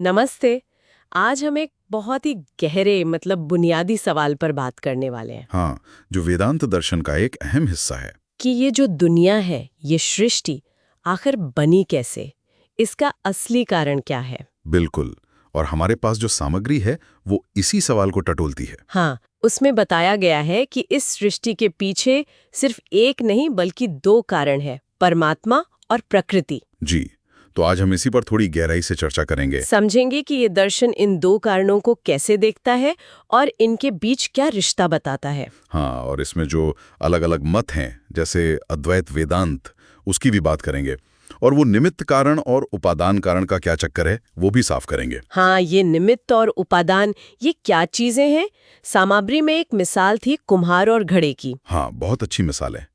नमस्ते। आज हम एक बहुत ही गहरे बुनियादी सवाल पर बात करने वाले हैं हाँ, जो वेदांत दर्शन का एक अहम हिस्सा है। कि ये जो दुनिया है, ये सृष्टि आखिर बनी कैसे? इसका असली कारण क्या है? बिल्कुल। और हमारे पास जो सामग्री है वो इसी सवाल को टटोलती है। हाँ, उसमें बताया गया है कि इस सृष्टि के पीछे सिर्फ एक नहीं बल्कि दो कारण है, परमात्मा और प्रकृति। जी, तो आज हम इसी पर थोड़ी गहराई से चर्चा करेंगे। समझेंगे कि ये दर्शन इन दो कारणों को कैसे देखता है और इनके बीच क्या रिश्ता बताता है। हाँ, और इसमें जो अलग-अलग मत हैं, जैसे अद्वैत वेदांत, उसकी भी बात करेंगे। और वो निमित्त कारण और उपादान कारण का क्या चक्कर है, वो भी साफ करेंगे। हाँ, ये निमित्त और उपादान, ये क्या चीजें हैं? सामग्री में एक मिसाल थी कुम्हार और घड़े की। हाँ, बहुत अच्छी मिसाल है।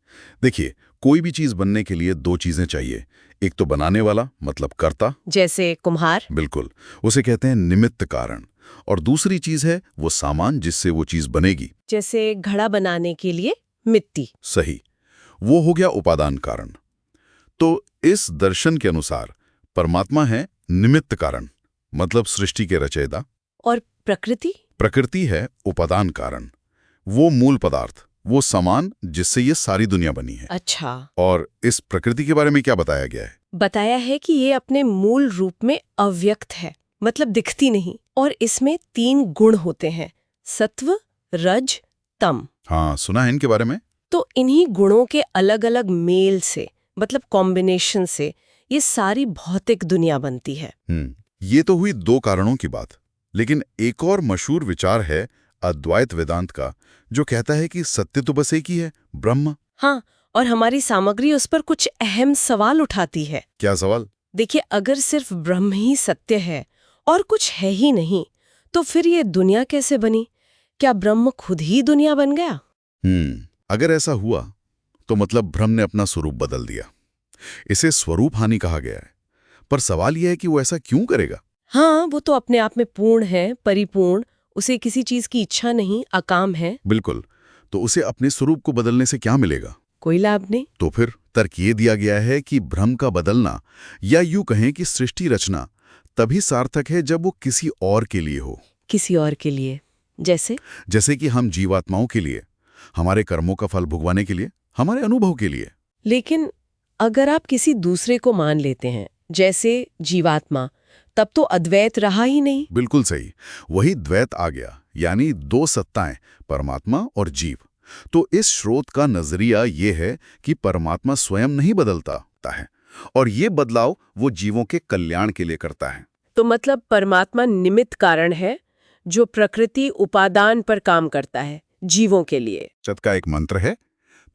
देखिए, कोई भी चीज बनने के लिए दो चीजें चाहिए। एक तो बनाने वाला, मतलब कर्ता। जैसे कुम्हार। बिल्कुल, उसे कहते हैं निमित्त कारण। और दूसरी चीज है वो सामान जिससे वो चीज बनेगी। जैसे घड़ा बनाने के लिए मिट्टी। सही, वो हो गया उपादान कारण। तो इस दर्शन के अनुसार परमात्मा है निमित्त कारण, मतलब सृष्टि के रचयिता। और प्रकृति? प्रकृति है उपादान कारण, वो मूल पदार्थ, वो सामान जिससे ये सारी दुनिया बनी है। अच्छा। और इस प्रकृति के बारे में क्या बताया गया है? बताया है कि ये अपने मूल रूप में अव्यक्त है, मतलब दिखती नहीं, और इसमें 3 गुण होते हैं, सत्व, रज, तम। हाँ, सुना है इनके बारे में। तो इन्हीं गुणों के अलग-अलग मेल से, मतलब कॉम्बिनेशन से, ये सारी भौतिक दुनिया बनती है। ये तो हुई दो कारणों की बात। लेकिन एक और मशहूर विचार है अद्वैत वेदांत का, जो कहता है कि सत्य तो बस एक ही है, ब्रह्म। हाँ, और हमारी सामग्री उस पर कुछ अहम सवाल उठाती है। क्या सवाल? देखिए, अगर सिर्फ ब्रह्म ही सत्य है और कुछ है ही नहीं, तो फिर ये दुनिया कैसे बनी? क्या ब्रह्म खुद ही दुनिया बन गया? अगर ऐसा हुआ तो मतलब ब्रह्म ने अपना स्वरूप बदल दिया। इसे स्वरूप हानि कहा गया है। पर सवाल यह है कि वो ऐसा क्यों करेगा? हाँ, वो तो अपने आप में पूर्ण है, परिपूर्ण, उसे किसी चीज की इच्छा नहीं, अकाम है। बिल्कुल। तो उसे अपने स्वरूप को बदलने से क्या मिलेगा? कोई लाभ नहीं। तो फिर तर्क ये दिया गया है कि भ्रम का बदलना, या यूं कहें कि सृष्टि रचना, तभी सार्थक है जब वो किसी और के लिए हो। किसी और के लिए? जैसे कि हम जीवात्माओं के लिए, हमारे कर्मों का फल भुगवाने के लिए, हमारे अनुभव के लिए। लेकिन अगर आप किसी दूसरे को मान लेते हैं, जैसे जीवात्मा, तब तो अद्वैत रहा ही नहीं। बिल्कुल सही, वही द्वैत आ गया, यानी दो सत्ताएं, परमात्मा और जीव। तो इस स्रोत का नजरिया ये है कि परमात्मा स्वयं नहीं बदलता है, और ये बदलाव वो जीवों के कल्याण के लिए करता है। तो मतलब परमात्मा निमित्त कारण है, जो प्रकृति उपादान पर काम करता है, जीवों के लिए। चत का एक मंत्र है,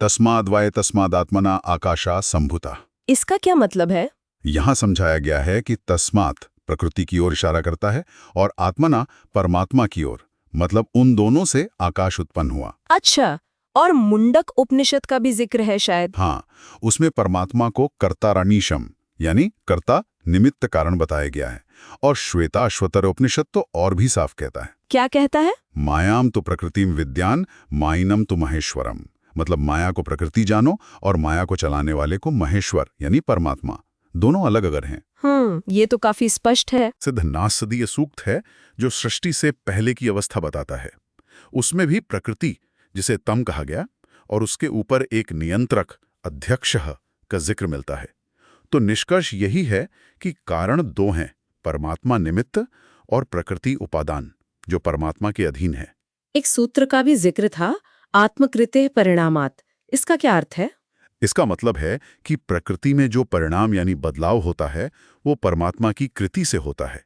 तस्माद्वाय तस्मादात्मना आकाशा संभुता। इसका क्या मतलब है? यहाँ समझाया गया है कि तस्मात् प्रकृति की ओर इशारा करता है, और आत्मना परमात्मा की ओर, मतलब उन दोनों से आकाश उत्पन्न हुआ। अच्छा, और मुंडक उपनिषद का भी जिक्र है शायद। हाँ, उसमें परमात्मा को कर्तारणीशम, यानी कर्ता निमित्त कारण बताया गया है। और श्वेताश्वतर उपनिषद तो और भी साफ कहता है। क्या कहता है? मायाम तो प्रकृतिम विद्यान माइनम तो महेश्वरम, मतलब माया को प्रकृति जानो और माया को चलाने वाले को महेश्वर यानी परमात्मा। दोनों अलग अगर हैं। ये तो काफी स्पष्ट है। सिद्धनासदीय सूक्त है जो सृष्टि से पहले की अवस्था बताता है। उसमें भी प्रकृति, जिसे तम कहा गया, और उसके ऊपर एक नियंत्रक अध्यक्षः का जिक्र मिलता है। तो निष्कर्ष यही है कि कारण दो हैं, परमात्मा निमित्त और प्रकृति उपादान, जो परमात्मा के अधीन है। एक सूत्र का भी जिक्र था, आत्मकृते परिणामात्। इसका क्या अर्थ है? इसका मतलब है कि प्रकृति में जो परिणाम यानी बदलाव होता है, वो परमात्मा की कृति से होता है।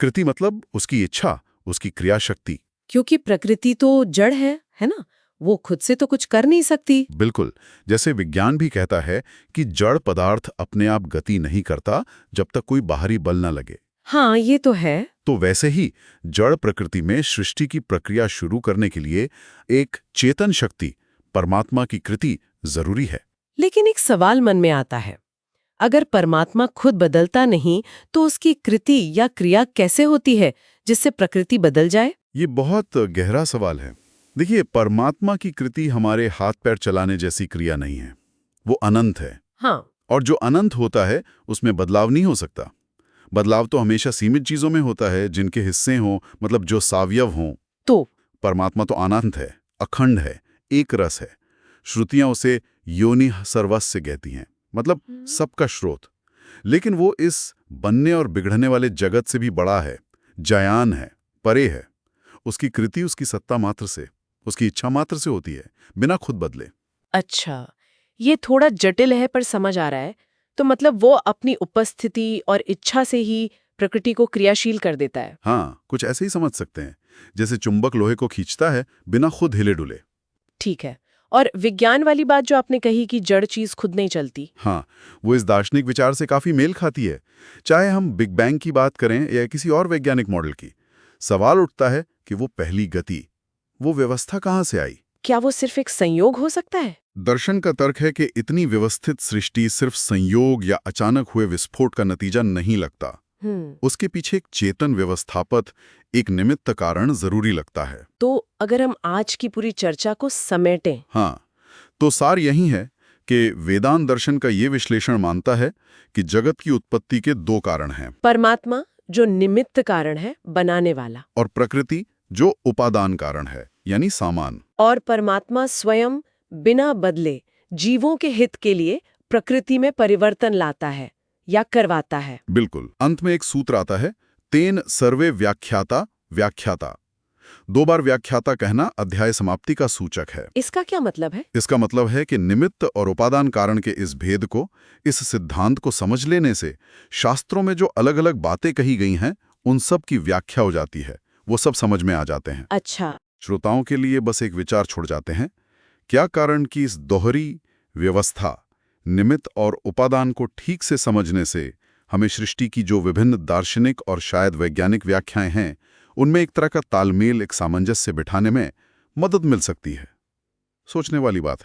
कृति मतलब उसकी इच्छा, उसकी क्रिया शक्ति। क्योंकि प्रकृति तो जड़ है ना? वो खुद से तो कुछ कर नहीं सकती। बिल्कुल, जैसे विज्ञान भी कहता है कि जड़ पदार्थ अपने आप गति नहीं करता जब तक कोई बाहरी बल न लगे। हाँ, ये तो है। तो वैसे ही जड़ प्रकृति में सृष्टि की प्रक्रिया शुरू करने के लिए एक चेतन शक्ति, परमात्मा की कृति जरूरी है। लेकिन एक सवाल मन में आता है, अगर परमात्मा खुद बदलता नहीं, तो उसकी कृति या क्रिया कैसे होती है जिससे प्रकृति बदल जाए? ये बहुत गहरा सवाल है। देखिए, परमात्मा की कृति हमारे हाथ पैर चलाने जैसी क्रिया नहीं है, वो अनंत है। हाँ। और जो अनंत होता है उसमें बदलाव नहीं हो सकता। बदलाव तो हमेशा सीमित चीजों में होता है, जिनके हिस्से हों, मतलब जो सावयव हों। तो परमात्मा तो अनंत है, अखंड है, एक रस है। श्रुतियां उसे योनि सर्वस्य कहती हैं, मतलब सबका स्रोत। लेकिन वो इस बनने और बिगड़ने वाले जगत से भी बड़ा है, जयान है, परे है। उसकी कृति उसकी सत्ता मात्र से, उसकी इच्छा मात्र से होती है, बिना खुद बदले। अच्छा, ये थोड़ा जटिल है पर समझ आ रहा है। तो मतलब वो अपनी उपस्थिति और इच्छा से ही प्रकृति को क्रियाशील कर देता है। हाँ, कुछ ऐसे ही समझ सकते हैं, जैसे चुंबक लोहे को खींचता है बिना खुद हिले डुले। ठीक है। और विज्ञान वाली बात जो आपने कही कि जड़ चीज खुद नहीं चलती। हाँ, वो इस दार्शनिक विचार से काफी मेल खाती है। चाहे हम बिग बैंग की बात करें या किसी और वैज्ञानिक मॉडल की, सवाल उठता है कि वो पहली गति, वो व्यवस्था कहाँ से आई? क्या वो सिर्फ एक संयोग हो सकता है? दर्शन का तर्क है कि इतनी व्यवस्थित सृष्टि सिर्फ संयोग या अचानक हुए विस्फोट का नतीजा नहीं लगता। उसके पीछे एक चेतन व्यवस्थापक, एक निमित्त कारण जरूरी लगता है। तो अगर हम आज की पूरी चर्चा को समेटें। हाँ, तो सार यही है कि वेदांत दर्शन का ये विश्लेषण मानता है कि जगत की उत्पत्ति के दो कारण हैं। परमात्मा जो निमित्त कारण है, बनाने वाला, और प्रकृति जो उपादान कारण है, यानी सामान। और परमात्मा स्वयं बिना बदले जीवों के हित के लिए प्रकृति में परिवर्तन लाता है या करवाता है। बिल्कुल। अंत में एक सूत्र आता है, तेन सर्वे व्याख्याता व्याख्याता। 2 बार व्याख्याता कहना अध्याय समाप्ति का सूचक है। इसका क्या मतलब है? इसका मतलब है कि निमित्त और उपादान कारण के इस भेद को, इस सिद्धांत को समझ लेने से शास्त्रों में जो अलग अलग बातें कही गई हैं, उन सब की व्याख्या हो जाती है, वो सब समझ में आ जाते हैं। अच्छा। श्रोताओं के लिए बस एक विचार छोड़ जाते हैं, क्या कारण की इस दोहरी व्यवस्था, निमित्त और उपादान को ठीक से समझने से हमें सृष्टि की जो विभिन्न दार्शनिक और शायद वैज्ञानिक व्याख्याएं हैं, उनमें एक तरह का तालमेल, एक सामंजस्य बिठाने में मदद मिल सकती है। सोचने वाली बात है।